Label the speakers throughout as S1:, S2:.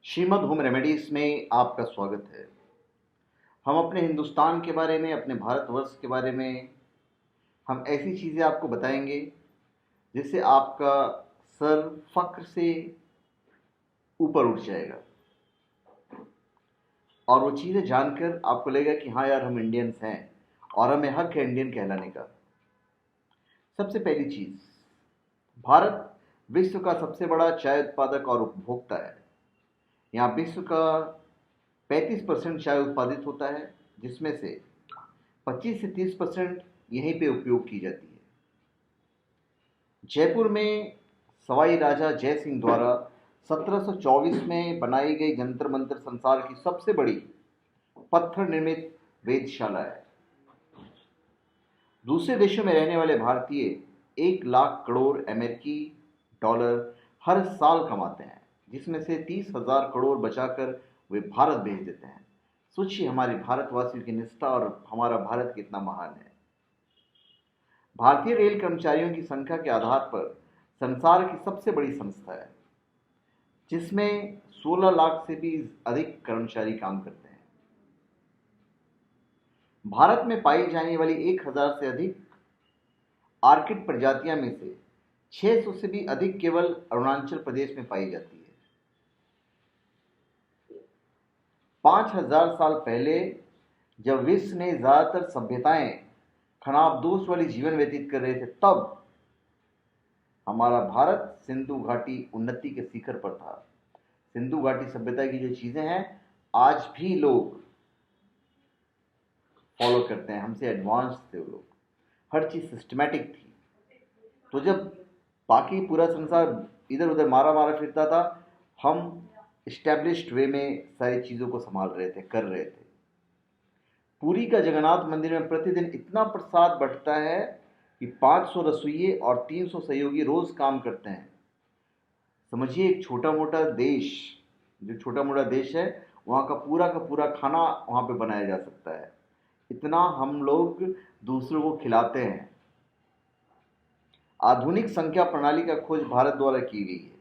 S1: Shrimad home remedies में आपका स्वागत है। हम अपने हिंदुस्तान के बारे में, अपने भारतवर्ष के बारे में हम ऐसी चीज़ें आपको बताएंगे जिससे आपका सर फक्र से ऊपर उठ जाएगा और वो चीज़ें जानकर आपको लगेगा कि हाँ यार, हम इंडियंस हैं और हमें हक है इंडियन कहलाने का। सबसे पहली चीज़, भारत विश्व का सबसे बड़ा चाय उत्पादक और उपभोक्ता है। यहाँ विश्व का 35% चाय उत्पादित होता है, जिसमें से 25 से 30% यहीं पे उपयोग की जाती है। जयपुर में सवाई राजा जय सिंह द्वारा 1724 में बनाई गई जंतर मंतर संसार की सबसे बड़ी पत्थर निर्मित वेधशाला है। दूसरे देशों में रहने वाले भारतीय 1 लाख करोड़ अमेरिकी डॉलर हर साल कमाते हैं, जिसमें से 30,000 करोड़ बचाकर वे भारत भेज देते हैं। सोचिए हमारे भारतवासियों की निष्ठा और हमारा भारत कितना महान है। भारतीय रेल कर्मचारियों की संख्या के आधार पर संसार की सबसे बड़ी संस्था है, जिसमें 16 लाख से भी अधिक कर्मचारी काम करते हैं। भारत में पाई जाने वाली 1,000 से अधिक आर्किड प्रजातियां में से 600 से भी अधिक केवल अरुणाचल प्रदेश में पाई जाती है। 5,000 साल पहले जब विश्व ने ज्यादातर सभ्यताएं खनाबदोश वाली जीवन व्यतीत कर रहे थे, तब हमारा भारत सिंधु घाटी उन्नति के शिखर पर था। सिंधु घाटी सभ्यता की जो चीजें हैं आज भी लोग फॉलो करते हैं, हमसे एडवांस थे वो लोग, हर चीज सिस्टमैटिक थी। तो जब बाकी पूरा संसार इधर उधर मारा मारा फिरता था, हम इस्टेब्लिश्ड वे में सारी चीज़ों को संभाल रहे थे, कर रहे थे। पुरी का जगन्नाथ मंदिर में प्रतिदिन इतना प्रसाद बंटता है कि 500 रसोइये और 300 सहयोगी रोज काम करते हैं। समझिए, एक छोटा मोटा देश, जो छोटा मोटा देश है, वहाँ का पूरा खाना वहाँ पे बनाया जा सकता है। इतना हम लोग दूसरों को खिलाते हैं। आधुनिक संख्या प्रणाली का खोज भारत द्वारा की गई है।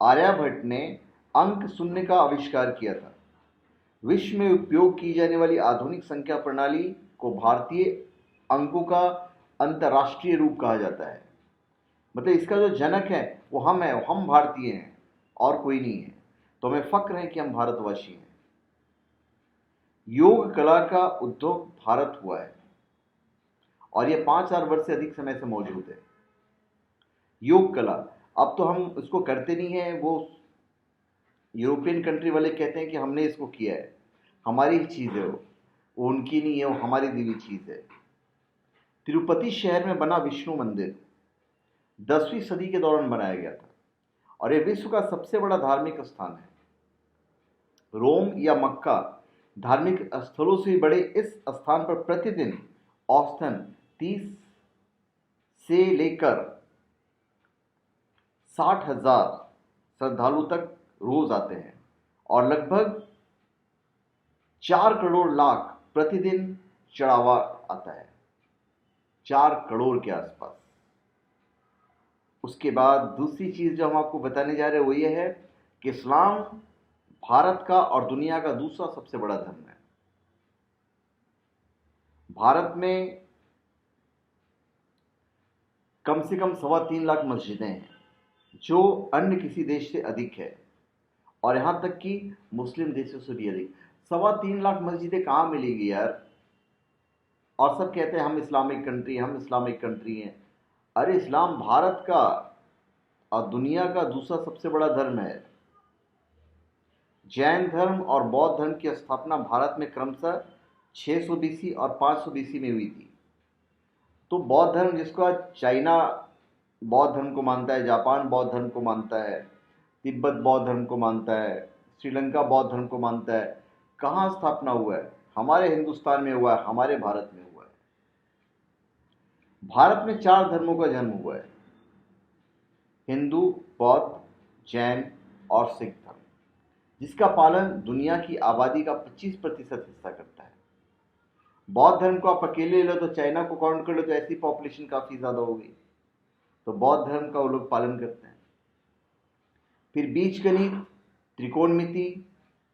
S1: आर्यभट्ट ने अंक शून्य का आविष्कार किया था। विश्व में उपयोग की जाने वाली आधुनिक संख्या प्रणाली को भारतीय अंकों का अंतर्राष्ट्रीय रूप कहा जाता है। मतलब इसका जो जनक है वो हम हैं, हम भारतीय हैं और कोई नहीं है। तो हमें फक्र है कि हम भारतवासी हैं। योग कला का उद्भव भारत हुआ है और यह 5,000 वर्ष से अधिक समय से मौजूद है। योग कला, अब तो हम उसको करते नहीं हैं, वो यूरोपियन कंट्री वाले कहते हैं कि हमने इसको किया है, हमारी ही चीज़ है, वो उनकी नहीं है, वो हमारी दी हुई चीज़ है। तिरुपति शहर में बना विष्णु मंदिर 10वीं सदी के दौरान बनाया गया था और यह विश्व का सबसे बड़ा धार्मिक स्थान है। रोम या मक्का धार्मिक स्थलों से बड़े इस स्थान पर प्रतिदिन औसतन 30 से लेकर 60,000 श्रद्धालु तक रोज आते हैं और लगभग 4 करोड़ लाख प्रतिदिन चढ़ावा आता है, 4 करोड़ के आसपास। उसके बाद दूसरी चीज जो हम आपको बताने जा रहे हैं वो ये है कि इस्लाम भारत का और दुनिया का दूसरा सबसे बड़ा धर्म है। भारत में कम से कम 3.25 लाख मस्जिदें हैं, जो अन्य किसी देश से अधिक है, और यहां तक कि मुस्लिम देशों से भी अधिक। 3.25 लाख मस्जिदें कहाँ मिलेगी यार? और सब कहते हैं हम इस्लामिक कंट्री, हम इस्लामिक कंट्री हैं। अरे इस्लाम भारत का और दुनिया का दूसरा सबसे बड़ा धर्म है। जैन धर्म और बौद्ध धर्म की स्थापना भारत में क्रमशः 600 बीसी और 500 बीसी में हुई थी। तो बौद्ध धर्म, जिसको आज चाइना बौद्ध धर्म को मानता है, जापान बौद्ध धर्म को मानता है, तिब्बत बौद्ध धर्म को मानता है, श्रीलंका बौद्ध धर्म को मानता है, कहाँ स्थापना हुआ है? हमारे हिंदुस्तान में हुआ है, हमारे भारत में हुआ है। भारत में 4 धर्मों का जन्म हुआ है: हिंदू, बौद्ध, जैन और सिख धर्म, जिसका पालन दुनिया की आबादी का 25% हिस्सा करता है। बौद्ध धर्म को आप अकेले ले लो तो चाइना को काउंट कर लो तो ऐसी पॉपुलेशन काफी ज्यादा होगी, तो बौद्ध धर्म का वो लोग पालन करते हैं। फिर बीज गणित, त्रिकोणमिति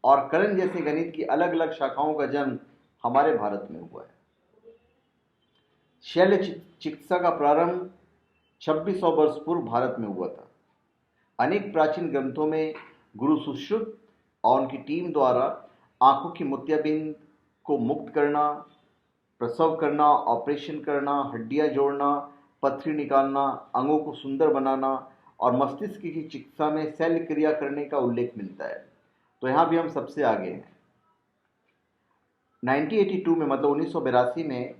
S1: और कलन जैसे गणित की अलग अलग शाखाओं का जन्म हमारे भारत में हुआ है। शल्य चिकित्सा का प्रारंभ 2600 वर्ष पूर्व भारत में हुआ था। अनेक प्राचीन ग्रंथों में गुरु सुश्रुत और उनकी टीम द्वारा आंखों की मोतियाबिंद को मुक्त करना, प्रसव करना, ऑपरेशन करना, हड्डियां जोड़ना, पथरी निकालना, अंगों को सुंदर बनाना और मस्तिष्क की चिकित्सा में शल्य क्रिया करने का उल्लेख मिलता है। तो यहाँ भी हम सबसे आगे हैं। 1982 में मतलब 1982 में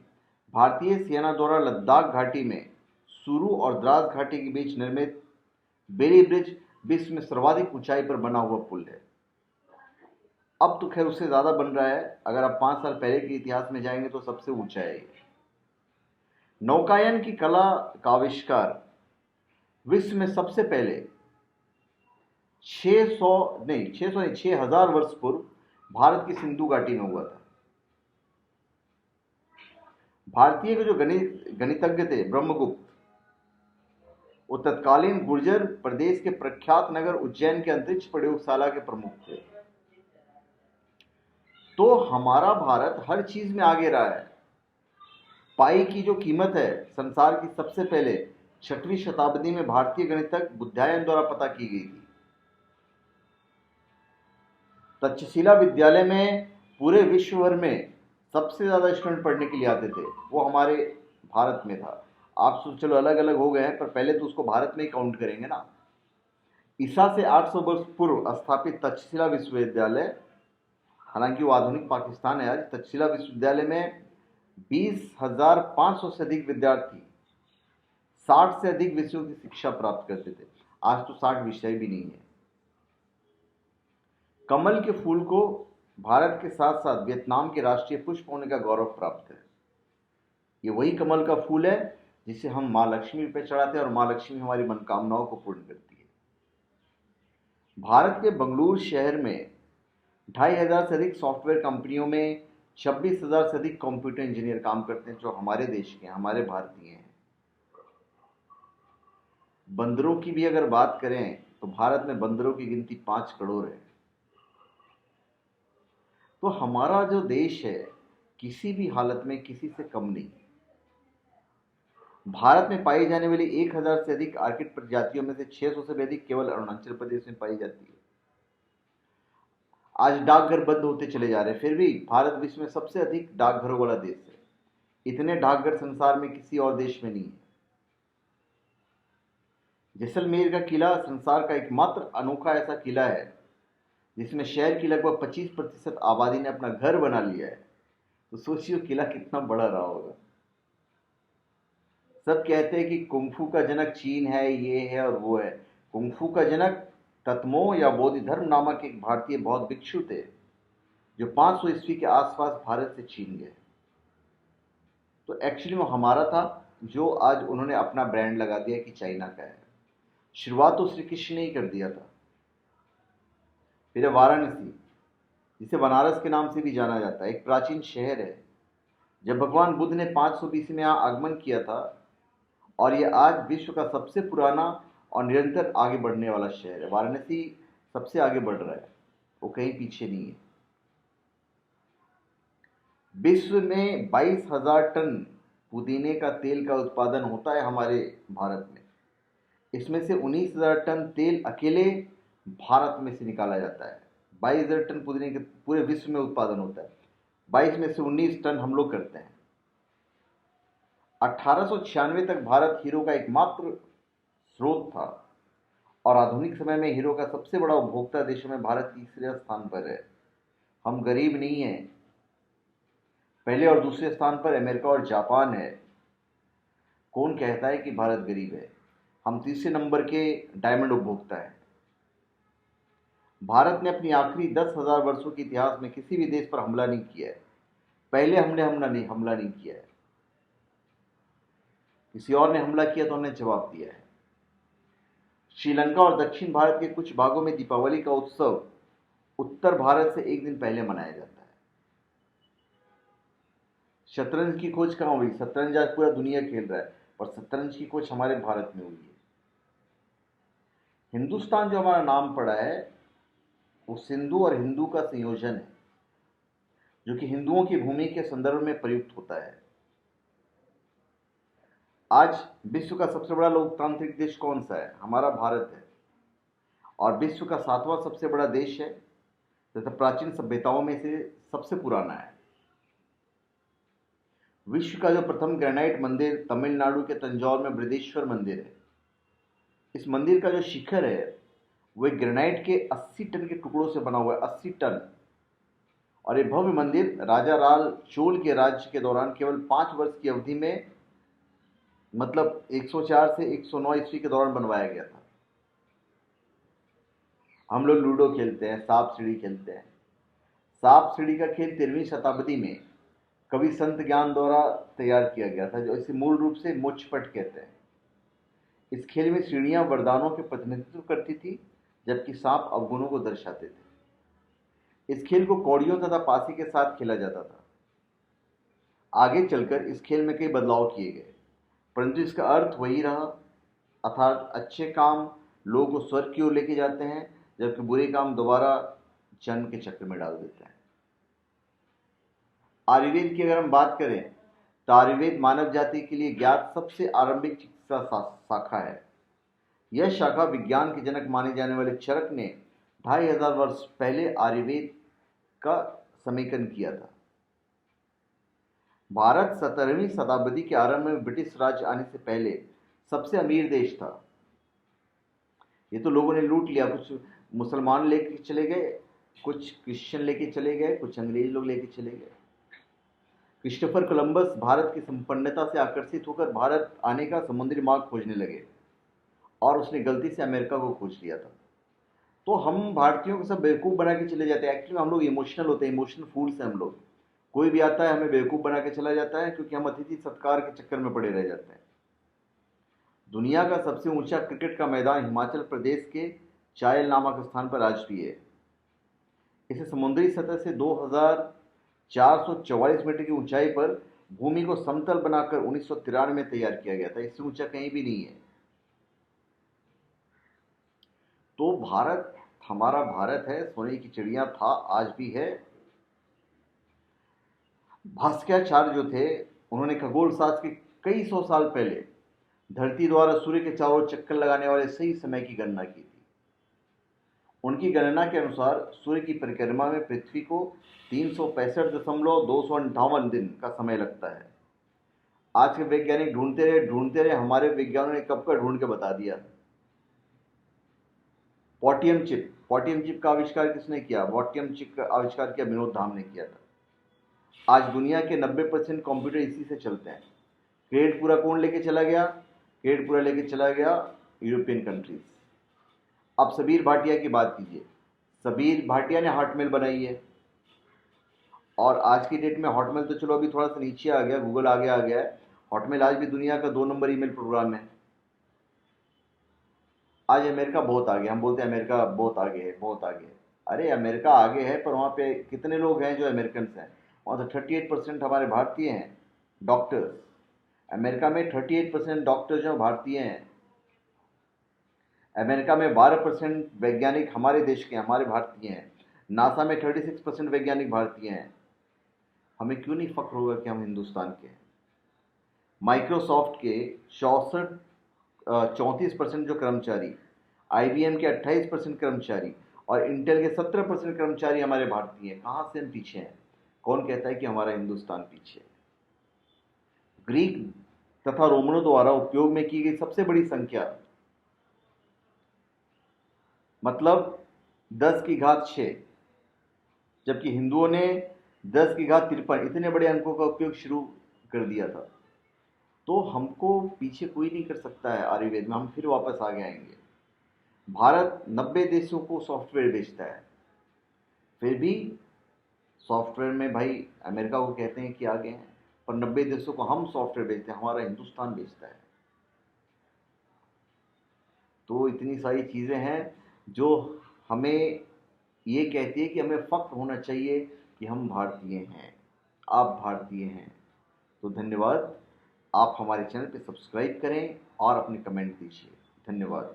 S1: भारतीय सेना द्वारा लद्दाख घाटी में सुरू और द्रास घाटी के बीच निर्मित बेरी ब्रिज विश्व में सर्वाधिक ऊंचाई पर बना हुआ पुल है। अब तो खैर उससे ज़्यादा बन रहा है। अगर आप 5 साल पहले के इतिहास में जाएंगे तो सबसे ऊंचा है। नौकायन की कला का आविष्कार विश्व में सबसे पहले 6,000 वर्ष पूर्व भारत की सिंधु घाटी में हुआ था। भारतीय के जो गणितज्ञ थे ब्रह्मगुप्त, वो तत्कालीन गुर्जर प्रदेश के प्रख्यात नगर उज्जैन के अंतरिक्ष प्रयोगशाला के प्रमुख थे। तो हमारा भारत हर चीज में आगे रहा है। पाई की जो कीमत है संसार की सबसे पहले 6वीं शताब्दी में भारतीय गणितज्ञ बुद्धायन द्वारा पता की गई थी। तक्षशिला विद्यालय में पूरे विश्व भर में सबसे ज्यादा स्टूडेंट पढ़ने के लिए आते थे, वो हमारे भारत में था। आप चलो अलग अलग हो गए हैं, पर पहले तो उसको भारत में ही काउंट करेंगे ना। ईसा से 800 वर्ष पूर्व स्थापित तक्षशिला विश्वविद्यालय, हालांकि वो आधुनिक पाकिस्तान है आज, तक्षशिला विश्वविद्यालय में 20,500 से अधिक विद्यार्थी 60 से अधिक विषयों की शिक्षा प्राप्त करते थे। आज तो 60 विषय भी नहीं है। कमल के फूल को भारत के साथ साथ वियतनाम के राष्ट्रीय पुष्प होने का गौरव प्राप्त है। ये वही कमल का फूल है जिसे हम माँ लक्ष्मी पे चढ़ाते हैं और माँ लक्ष्मी हमारी मनोकामनाओं को पूर्ण करती है। भारत के बंगलुरु शहर में 2,500 से अधिक सॉफ्टवेयर कंपनियों में 26,000 से अधिक कंप्यूटर इंजीनियर काम करते हैं, जो हमारे देश के, हमारे भारतीय हैं। बंदरों की भी अगर बात करें तो भारत में बंदरों की गिनती 5 करोड़ है। तो हमारा जो देश है किसी भी हालत में किसी से कम नहीं। भारत में पाई जाने वाली 1,000 से अधिक आर्किड प्रजातियों में से 600 से भी अधिक केवल अरुणाचल प्रदेश में पाई जाती है। आज डाकघर बंद होते चले जा रहे हैं, फिर भी भारत विश्व में सबसे अधिक डाकघरों वाला देश है। इतने डाकघर संसार में किसी और देश में नहीं है। जैसलमेर का किला संसार का एकमात्र अनोखा ऐसा किला है जिसमें शहर की लगभग 25% आबादी ने अपना घर बना लिया है। तो सोचिए किला कितना बड़ा रहा होगा। सब कहते हैं कि कुंफू का जनक चीन है, ये है और वो है। कुंफू का जनक तत्मो या बोधि धर्म नामक एक भारतीय बौद्ध भिक्षु थे जो 500 ईस्वी के आसपास भारत से चीन गए। तो एक्चुअली वो हमारा था, जो आज उन्होंने अपना ब्रांड लगा दिया कि चाइना का है। शुरुआत तो श्री कृष्ण ने ही कर दिया था। फिर वाराणसी, जिसे बनारस के नाम से भी जाना जाता है, एक प्राचीन शहर है। जब भगवान बुद्ध ने 500 BC में यहाँ आगमन किया था, और यह आज विश्व का सबसे पुराना और निरंतर आगे बढ़ने वाला शहर है। वाराणसी सबसे आगे बढ़ रहा है, वो कहीं पीछे नहीं है। विश्व में 22,000 टन पुदीने का तेल का उत्पादन होता है हमारे भारत में। इसमें से 19,000 टन तेल अकेले भारत में से निकाला जाता है। 22,000 टन पुदीने के पूरे विश्व में उत्पादन होता है, 22 में से 19 टन हम लोग करते हैं। 1896 तक भारत हीरो का एकमात्र स्रोत था और आधुनिक समय में हीरो का सबसे बड़ा उपभोक्ता देशों में भारत तीसरे स्थान पर है। हम गरीब नहीं हैं। पहले और दूसरे स्थान पर अमेरिका और जापान है। कौन कहता है कि भारत गरीब है? हम तीसरे नंबर के डायमंड उपभोक्ता हैं। भारत ने अपनी आखिरी 10,000 वर्षों के इतिहास में किसी भी देश पर हमला नहीं किया है। पहले हमने हमला नहीं किया है। किसी और ने हमला किया तो हमने जवाब दिया है। श्रीलंका और दक्षिण भारत के कुछ भागों में दीपावली का उत्सव उत्तर भारत से एक दिन पहले मनाया जाता है। शतरंज की खोज कहाँ हुई? शतरंज आज पूरा दुनिया खेल रहा है, और शतरंज की खोज हमारे भारत में हुई है। हिंदुस्तान जो हमारा नाम पड़ा है, वो सिंधु और हिंदू का संयोजन है, जो कि हिंदुओं की भूमि के संदर्भ में प्रयुक्त होता है। आज विश्व का सबसे बड़ा लोकतांत्रिक देश कौन सा है? हमारा भारत है। और विश्व का 7वां सबसे बड़ा देश है तथा प्राचीन सभ्यताओं में से सबसे पुराना है। विश्व का जो प्रथम ग्रेनाइट मंदिर तमिलनाडु के तंजौर में बृहदेश्वर मंदिर है। इस मंदिर का जो शिखर है वह ग्रेनाइट के 80 टन के टुकड़ों से बना हुआ है, 80 टन। और ये भव्य मंदिर राजा लाल चोल के राज्य के दौरान केवल 5 वर्ष की अवधि में, मतलब 104 से 109 ईस्वी के दौरान बनवाया गया था। हम लोग लूडो खेलते हैं, सांप सीढ़ी खेलते हैं। सांप सीढ़ी का खेल 13वीं शताब्दी में कवि संत ज्ञान द्वारा तैयार किया गया था, जो इसे मूल रूप से मोचपट कहते हैं। इस खेल में सीढ़ियां वरदानों के प्रतिनिधित्व करती थी, जबकि सांप अवगुणों को दर्शाते थे। इस खेल को कौड़ियों तथा पासी के साथ खेला जाता था। आगे चलकर इस खेल में कई बदलाव किए गए, परंतु इसका अर्थ वही रहा, अर्थात अच्छे काम लोगों को स्वर्ग की ओर लेके जाते हैं, जबकि बुरे काम दोबारा जन्म के चक्र में डाल देते हैं। आयुर्वेद की अगर हम बात करें तो आयुर्वेद मानव जाति के लिए ज्ञात सबसे आरंभिक चिकित्सा शाखा है। यह शाखा विज्ञान के जनक माने जाने वाले चरक ने 2500 वर्ष पहले आयुर्वेद का समेकन किया था। भारत 17वीं शताब्दी के आरंभ में ब्रिटिश राज्य आने से पहले सबसे अमीर देश था। ये तो लोगों ने लूट लिया, कुछ मुसलमान लेके चले गए, कुछ क्रिश्चियन लेके चले गए, कुछ अंग्रेज लोग लेके चले गए। क्रिस्टोफर कोलंबस भारत की संपन्नता से आकर्षित होकर भारत आने का समुद्री मार्ग खोजने लगे और उसने गलती से अमेरिका को खोज लिया था। तो हम भारतीयों को सब बेवकूफ़ बना के चले जाते हैं। एक्चुअली हम लोग इमोशनल होते हैं, इमोशनल फूल्स हैं हम लोग। कोई भी आता है हमें बेवकूफ़ बना के चला जाता है, क्योंकि हम अतिथि सत्कार के चक्कर में पड़े रह जाते हैं। दुनिया का सबसे ऊंचा क्रिकेट का मैदान हिमाचल प्रदेश के चायल नामक स्थान पर आज भी है। इसे समुद्री सतह से 2444 मीटर की ऊंचाई पर भूमि को समतल बनाकर 1993 में तैयार किया गया था। इससे ऊंचा कहीं भी नहीं है। तो भारत हमारा भारत है, सोने की चिड़िया था, आज भी है। भास्कराचार्य जो थे, उन्होंने खगोल शास्त्र के कई सौ साल पहले धरती द्वारा सूर्य के चारों चक्कर लगाने वाले सही समय की गणना की थी। उनकी गणना के अनुसार सूर्य की परिक्रमा में पृथ्वी को 365.258 दिन का समय लगता है। आज के वैज्ञानिक ढूंढते रहे, हमारे विज्ञानियों ने कब का ढूंढ के बता दिया। पॉटियम चिप का आविष्कार किसने किया? पॉटियम चिप का आविष्कार किया विनोद धाम ने किया था। आज दुनिया के 90% कंप्यूटर इसी से चलते हैं। क्रेडिट पूरा कौन लेके चला गया? क्रेडिट पूरा लेके चला गया यूरोपियन कंट्रीज। अब सबीर भाटिया की बात कीजिए। सबीर भाटिया ने हॉटमेल बनाई है, और आज की डेट में हॉटमेल तो चलो अभी थोड़ा सा नीचे आ गया, गूगल आगे आ गया है। हॉटमेल आज भी दुनिया का 2 नंबर ईमेल प्रोग्राम है। आज अमेरिका बहुत आगे, हम बोलते हैं अमेरिका बहुत आगे है, बहुत आगे है। अरे अमेरिका आगे है, पर वहाँ पे कितने लोग हैं जो अमेरिकन हैं? वहाँ तो 38% हमारे भारतीय हैं डॉक्टर्स। अमेरिका में 38% डॉक्टर जो भारतीय हैं। अमेरिका में 12% वैज्ञानिक हमारे देश के, हमारे भारतीय हैं। नासा में 36% वैज्ञानिक भारतीय हैं। हमें क्यों नहीं फक्र होगा कि हम हिंदुस्तान के हैं? माइक्रोसॉफ्ट के 34% जो कर्मचारी, IBM के 28% कर्मचारी और इंटेल के 17% कर्मचारी हमारे भारतीय हैं। कहाँ से हम पीछे हैं? कौन कहता है कि हमारा हिंदुस्तान पीछे है? ग्रीक तथा रोमनों द्वारा उपयोग में की गई सबसे बड़ी संख्या, मतलब 10 की घात 6, जबकि हिंदुओं ने 10 की घात 53, इतने बड़े अंकों का उपयोग शुरू कर दिया था। तो हमको पीछे कोई नहीं कर सकता है आयुर्वेद में। हम फिर वापस आगे आएंगे। भारत 90 देशों को सॉफ्टवेयर बेचता है, फिर भी सॉफ्टवेयर में भाई अमेरिका को कहते हैं कि आगे हैं, पर 90 देशों को हम सॉफ्टवेयर बेचते हैं, हमारा हिंदुस्तान बेचता है। तो इतनी सारी चीज़ें हैं जो हमें ये कहती है कि हमें फ़ख्र होना चाहिए कि हम भारतीय हैं, आप भारतीय हैं। तो धन्यवाद। आप हमारे चैनल पे सब्सक्राइब करें और अपने कमेंट दीजिए। धन्यवाद।